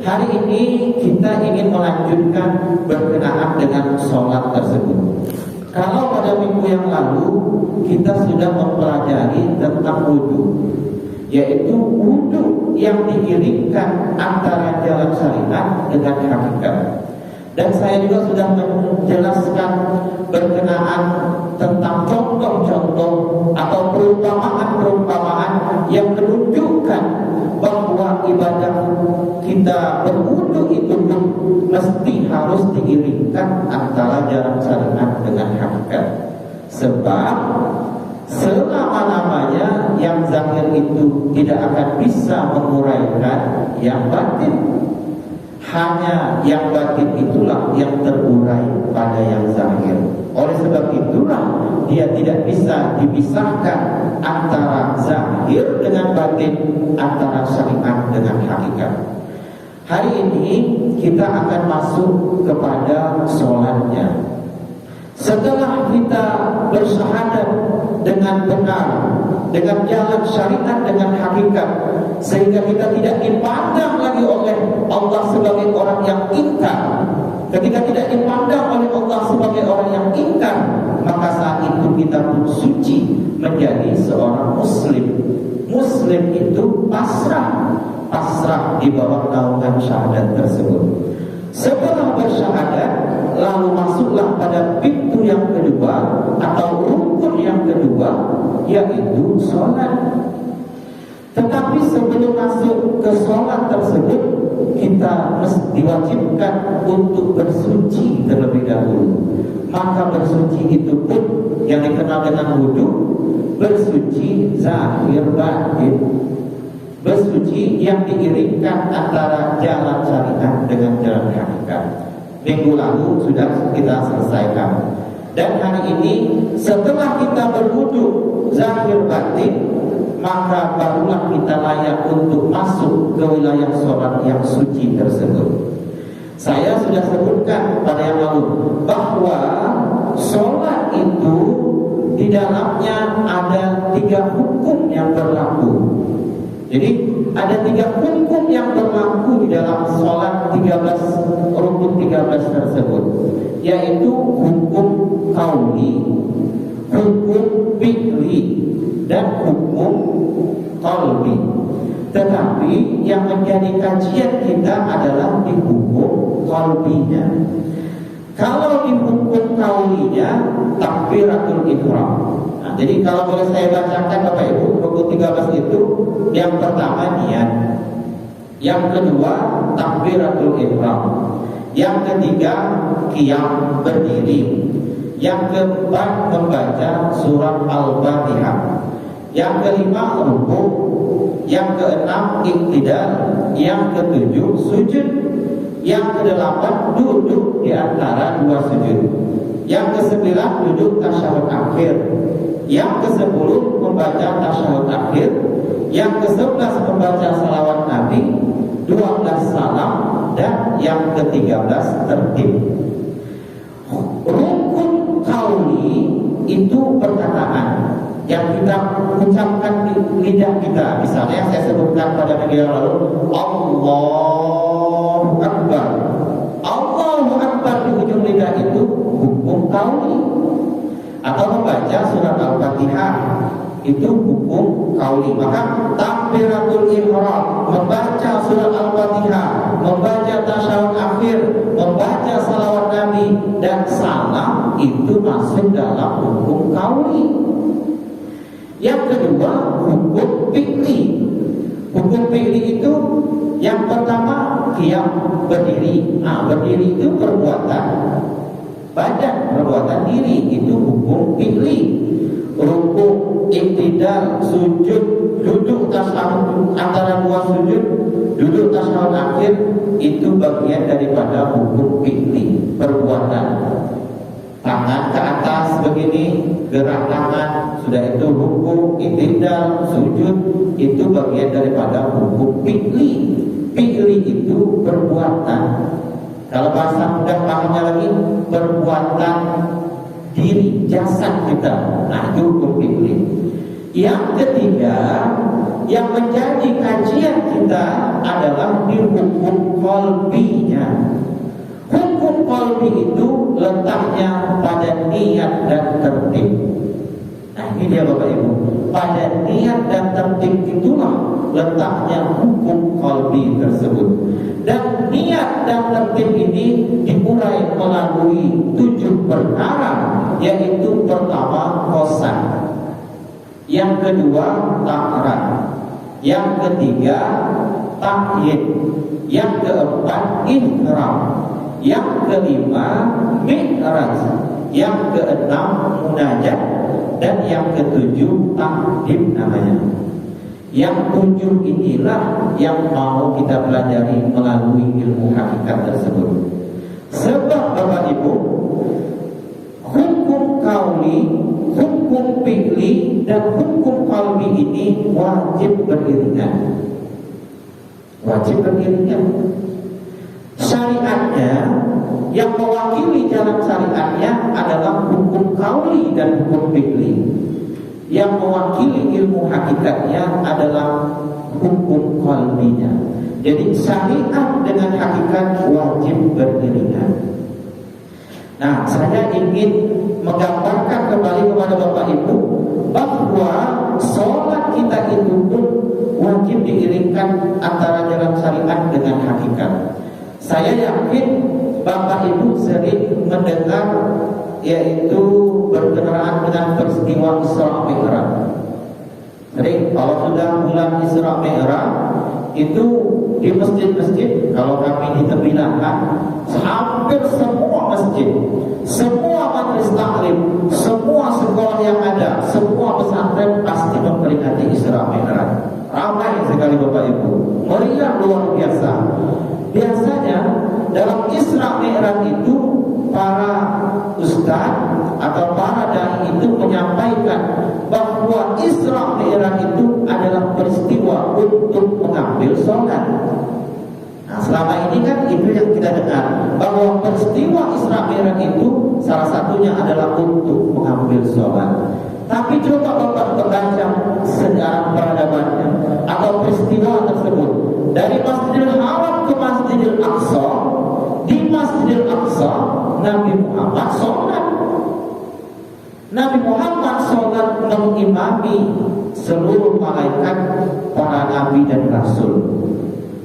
Hari ini kita ingin melanjutkan berkenaan dengan sholat tersebut. Kalau pada minggu yang lalu kita sudah mempelajari tentang wudhu, yaitu wudhu yang diiringkan antara jalan syariat dengan hakikat. Dan saya juga sudah menjelaskan berkenaan tentang contoh-contoh atau perumpamaan-perumpamaan yang menunjukkan bahwa ibadah kita berwudu itu pun mesti harus diiringkan antara jalan syariat dengan hakikat. Sebab selama-lamanya yang zahir itu tidak akan bisa menguraikan yang batin. Hanya yang batin itulah yang terurai pada yang zahir. Oleh sebab itulah dia tidak bisa dipisahkan antara zahir dengan batin, antara syariat dengan hakikat. Hari ini kita akan masuk kepada sholatnya. Setelah kita bersyahadat dengan benar, dengan jalan syariat dengan hakikat, sehingga kita tidak dipandang lagi oleh Allah sebagai orang yang ingkar. Ketika tidak dipandang oleh Allah sebagai orang yang ingkar, maka saat itu kita pun suci menjadi seorang muslim. Muslim itu pasrah di bawah naungan syahadat tersebut. Setelah bersyahadat, lalu masuklah pada pintu yang kedua atau rukun yang kedua, yaitu sholat. Tetapi sebelum masuk ke sholat tersebut, kita mesti diwajibkan untuk bersuci terlebih dahulu. Maka bersuci itu pun yang dikenal dengan wudhu, bersuci zahir batin, bersuci yang diiringkan antara jalan syariat dengan jalan hakikat. Minggu lalu sudah kita selesaikan. Dan hari ini setelah kita berwudu zahir batin, maka barulah kita layak untuk masuk ke wilayah sholat yang suci tersebut. Saya sudah sebutkan pada yang lalu bahwa sholat itu di dalamnya ada 3 hukum yang berlaku. Jadi ada 3 hukum yang berlaku di dalam sholat 13 rukun 13 tersebut, yaitu hukum qauli, hukum fi'li, dan hukum qalbi. Tetapi yang menjadi kajian kita adalah di hukum qalbinya. Kalau di hukum qaulinya takbiratul ihram. Nah, jadi kalau boleh saya bacakan Bapak Ibu, rukun 13 itu yang pertama niat, yang kedua takbiratul ihram, yang ketiga qiyam berdiri, yang keempat membaca surat Al-Fatihah, yang kelima ruku, yang keenam iktidal, yang ketujuh sujud, yang kedelapan duduk di antara 2 sujud, yang kesembilan duduk tasyahud akhir, yang ke-10 membaca tasyahud akhir, yang ke-11 membaca salawat Nabi, 12 salam, dan yang ke-13 tertib. Rukun qauli itu perkataan yang kita ucapkan di lidah kita. Misalnya saya sebutkan pada minggu yang lalu, Allahu Akbar. Allahu Akbar di ujung lidah itu hukum qauli. Atau membaca surat Al-Fatihah itu hukum qauli. Maka takbiratul ihram, membaca surat Al-Fatihah, membaca tasyahud akhir, membaca salawat Nabi, dan salam itu masuk dalam hukum qauli. Yang kedua hukum fi'li. Hukum fi'li itu yang pertama qiyam berdiri. Nah, berdiri itu perbuatan badan, perbuatan diri, itu hukum fi'li. Ruku, iktidal, sujud, duduk tasyahud antara 2 sujud, duduk tasyahud akhir, itu bagian daripada hukum fi'li, perbuatan. Tangan ke atas begini, gerak tangan, sudah itu ruku, iktidal, sujud, itu bagian daripada hukum fi'li. Fi'li itu perbuatan. Kalau bahasa mudah pahamnya lagi, perbuatan diri, jasad kita. Nah, itu hukum fi'li. Yang ketiga, yang menjadi kajian kita adalah di hukum qalbinya. Hukum qalbi itu letaknya pada niat dan tertib. Nah ini dia Bapak Ibu, pada niat dan tertib itulah letaknya hukum qalbi tersebut. Dan niat dan tertib ini diurai melalui 7 perkara, yaitu pertama qasan, yang kedua ta'ran, yang ketiga ta'yid, yang keempat ihram, yang kelima mi'raj, yang keenam munajat, dan yang ketujuh takdim namanya. Yang 7 inilah yang mau kita pelajari melalui ilmu hakikat tersebut. Sebab Bapak Ibu, hukum qauli, hukum fi'li, dan hukum qalbi ini wajib beriringan. Wajib beriringan. Syariatnya, yang mewakili jalan syariatnya adalah hukum qauli dan hukum fi'li. Yang mewakili ilmu hakikatnya adalah hukum qalbinya. Jadi syariat dengan hakikat wajib beriringan. Nah, saya ingin menggambarkan kembali kepada Bapak Ibu bahwa sholat kita itu pun wajib diiringkan antara jalan syariat dengan hakikat. Saya yakin Bapak Ibu sering mendengar yaitu berkenaan dengan peristiwa Isra Mi'raj. Jadi kalau sudah bulan Isra Mi'raj itu di masjid-masjid, kalau kami di Tebilahan, hampir semua masjid, semua majelis taklim, semua sekolah yang ada, semua pesantren pasti memperingati Isra Mi'raj. Ramai sekali Bapak Ibu, meriah luar biasa. Biasanya dalam Isra Mi'raj itu para ustaz atau para dai itu menyampaikan bahwa Isra Mi'raj itu adalah peristiwa untuk mengambil sholat. Nah, selama ini kan itu yang kita dengar, bahwa peristiwa Isra Mi'raj itu salah satunya adalah untuk mengambil sholat. Tapi coba Bapak membaca sejarah peradabannya atau peristiwa tersebut dari Masjidil Haram ke Masjidil Aqsa. Di Masjidil Aqsa Nabi Muhammad sholat. Nabi Muhammad sholat mengimami seluruh malaikat, para nabi dan rasul.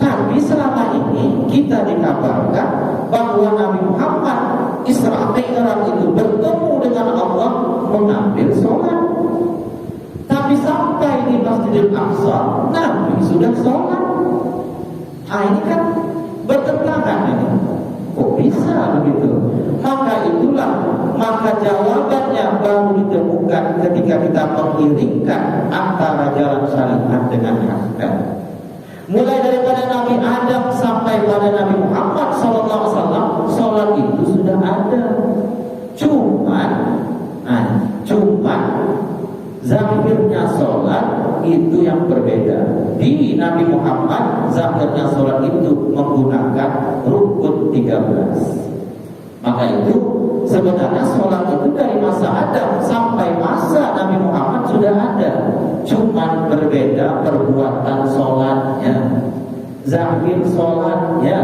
Tapi selama ini kita dikabarkan bahwa Nabi Muhammad Isra Mi'raj itu bertemu dengan Allah mengambil sholat. Tapi sampai di Masjidil Aqsa Nabi sudah sholat. Nah ini kan bertentangan ini. Kok bisa begitu? Maka jawabannya baru ditemukan ketika kita mengiringkan antara jalan syariat dengan hakikat. Mulai daripada Nabi Adam sampai pada Nabi Muhammad SAW, sholat itu sudah ada. Cuman zahirnya sholat itu yang berbeda. Di Nabi Muhammad zahirnya sholat itu menggunakan rukun 13. Maka itu sebenarnya sholat itu dari masa Adam sampai masa Nabi Muhammad sudah ada. Cuman berbeda perbuatan sholatnya, zahir sholatnya,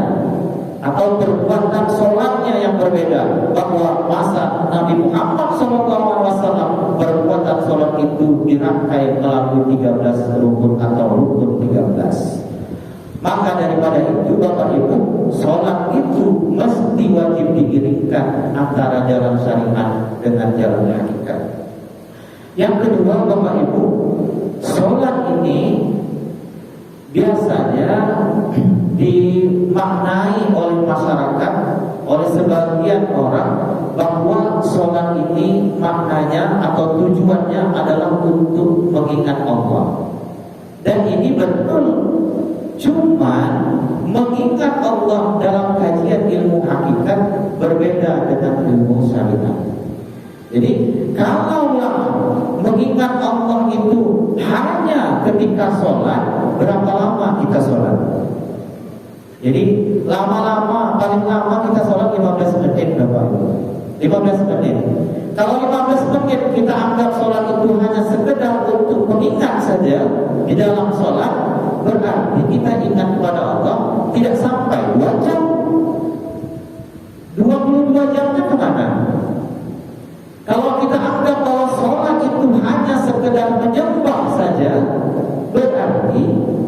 atau perbuatan sholatnya yang berbeda. Bahwa masa Nabi Muhammad SAW perbuatan sholat itu dirangkai melalui 13 rukun atau rukun 13. Maka daripada itu Bapak Ibu, sholat itu mesti wajib diiringkan antara jalan syariat dengan jalan hakikat. Yang kedua Bapak Ibu, sholat ini biasanya dimaknai oleh masyarakat, oleh sebagian orang, bahwa sholat ini maknanya atau tujuannya adalah untuk mengingat Allah. Dan ini betul. Cuman mengingat Allah dalam kajian ilmu hakikat berbeda dengan ilmu syariat. Jadi kalaulah mengingat Allah itu hanya ketika sholat, berapa lama kita sholat? Jadi lama-lama, paling lama kita sholat 15 menit berapa? 15 menit. Kalau 15 menit kita anggap sholat itu hanya sekedar untuk mengingat saja di dalam sholat, berarti kita ingat kepada Allah tidak sampai 2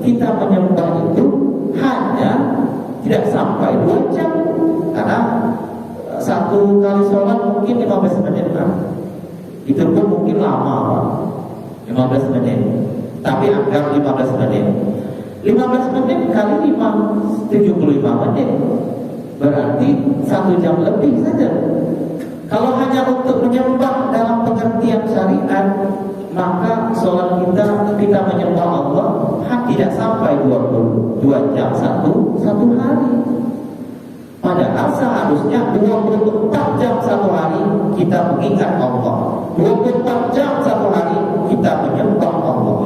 kita menyembah itu hanya tidak sampai 2 jam, karena satu kali sholat mungkin 15 menit kan. Itu pun mungkin lama Pak, 15 menit. Tapi anggap 15 menit. 15 menit kali 5, 75 menit. Berarti 1 jam lebih saja. Kalau hanya untuk menyembah dalam pengertian syariat, maka sholat kita menyembah Allah tidak sampai 22 jam satu hari. Padahal seharusnya 24 jam satu hari kita mengingat Allah, 24 jam satu hari kita menyembah Allah.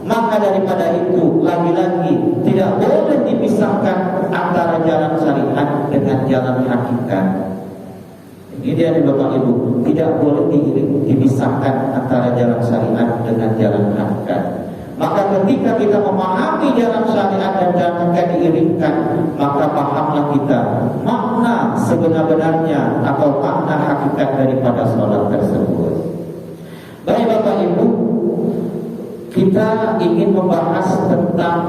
Maka daripada itu, lagi-lagi tidak boleh dipisahkan antara jalan syariat dengan jalan hakikat. Ini dia nih Bapak Ibu, tidak boleh dipisahkan antara jalan syariat dengan jalan hakikat. Maka ketika kita memahami jalan syariat dan jalan hakikat diiringkan, maka pahamlah kita makna sebenar-benarnya atau makna hakikat daripada sholat tersebut. Baik Bapak Ibu, kita ingin membahas tentang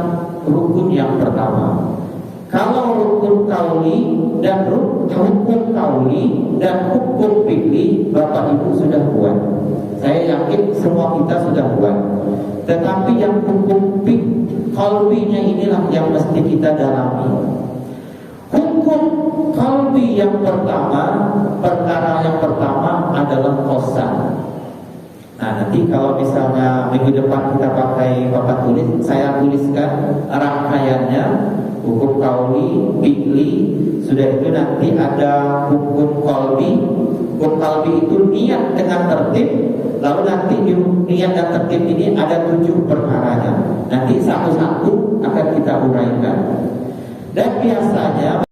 rukun yang pertama. Kalau rukun kauli dan hukum kauli dan hukum fikih Bapak Ibu sudah buat. Saya yakin semua kita sudah buat. Tetapi yang hukum kalbinya inilah yang mesti kita dalami. Hukum kalbi yang pertama, perkara yang pertama adalah qasan. Nah nanti kalau misalnya minggu depan kita pakai papan tulis, saya tuliskan rangkaiannya. Hukum kauli, fikih, sudah itu nanti ada hukum kalbi. Hukum kalbi itu niat dengan tertib. Lalu nanti niat dan tertib ini ada 7 perkaranya. Nanti satu-satu akan kita uraikan. Dan biasanya